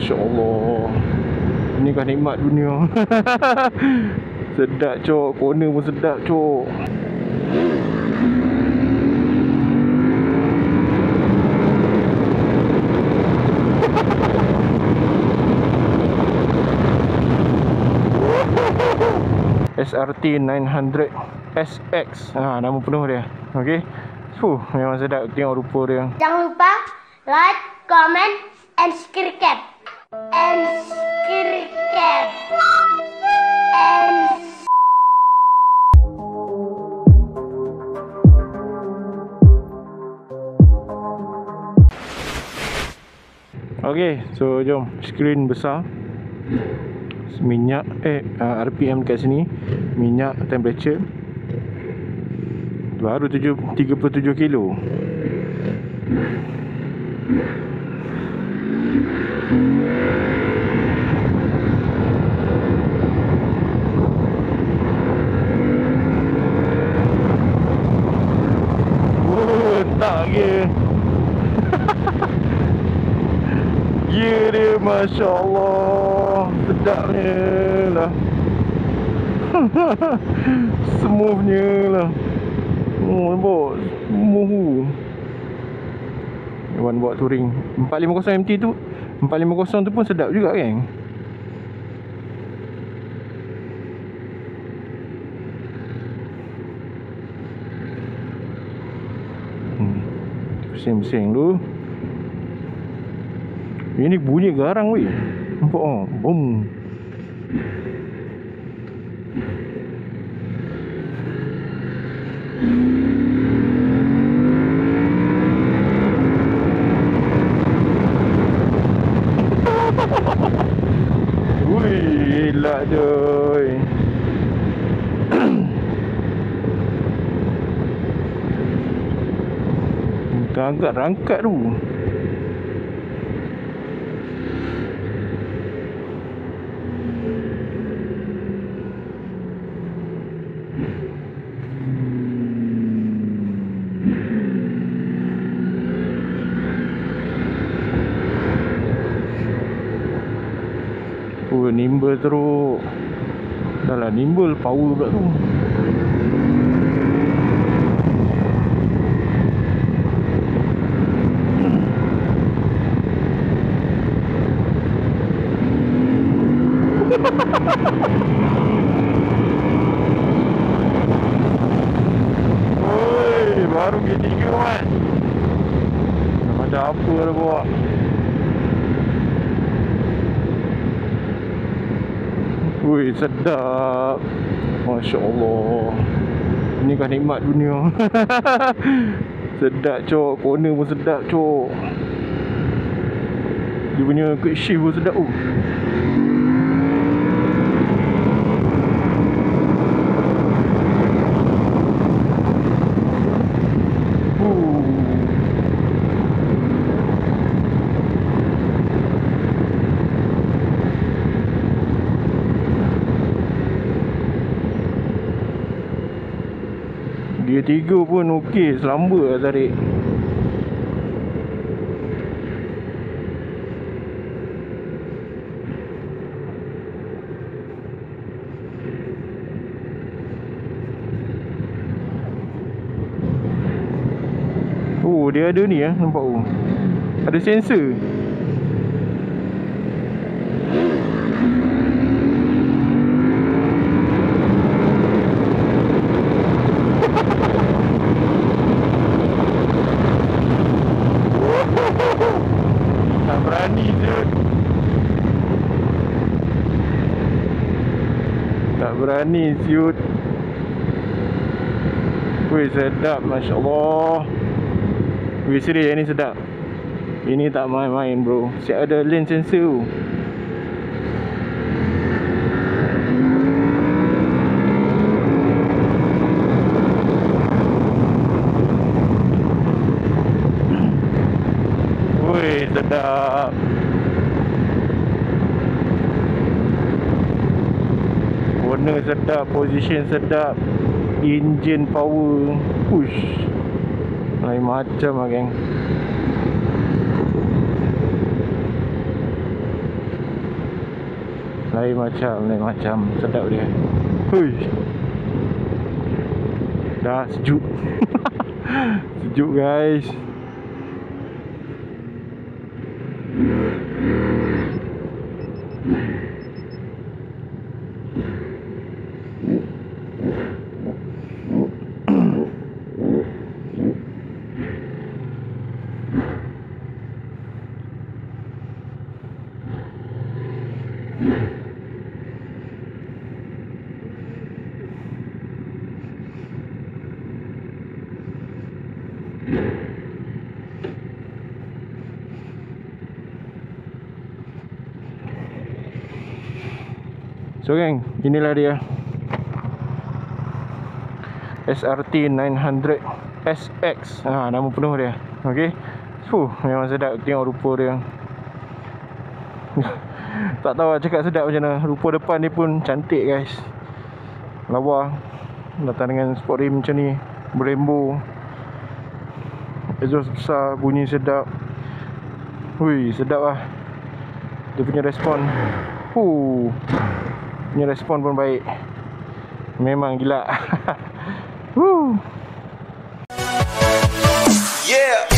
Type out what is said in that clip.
Masya Allah. Ini kan nikmat dunia. Sedap cok. Corner pun sedap cok. SRT 900 SX. Nama penuh dia. Okey. Memang sedap tengok rupa dia. Jangan lupa like, comment, and subscribe. Okey, so jom. Skrin besar. Minyak RPM kat sini. Minyak temperature baru 37 kilo. Tak gear. Gear dia Masya Allah. Sedapnya lah. Smoothnya lah. Nampak smooth. Wan bawa touring 450 MT tu. 450 tu pun sedap juga kan. Pusing-pusing dulu. Ini bunyi garang weh. Nampak oh, boom. Wih, elak joy. Agak rangkat tu. Nimble teruk. Dah lah nimble power pula tu. Oi, baru G3 kan. Ada apa dah bawa. Wih, sedap. Masya Allah. Ini kan nikmat dunia. Sedap cok. Corner pun sedap cok. Dia punya quick shift pun sedap. Dia 3 pun okey, selamba lah tarik. Oh, dia ada ni nampak oh. Ada sensor. Tak berani siut. Wih, sedap Masya Allah. Wih, serius ni sedap. Ini tak main-main bro. Siap ada lane sensor tu. Wih, sedap. Warna sedap, position sedap, engine power, push lain macam lah geng. Lain macam sedap dia. Hui. Dah sejuk. Sejuk guys. So geng, inilah dia SRT 900 SX. Nama penuh dia. Okey. Memang sedap tengok rupa dia. Tak tahu nak cakap sedap macam mana. Rupa depan dia pun cantik guys. Lawa. Datang dengan sport rim macam ni, berembo. Exhaust besar, bunyi sedap. Hui, sedap lah. Dia punya respon. Punya respon pun baik. Memang gila. Yeah.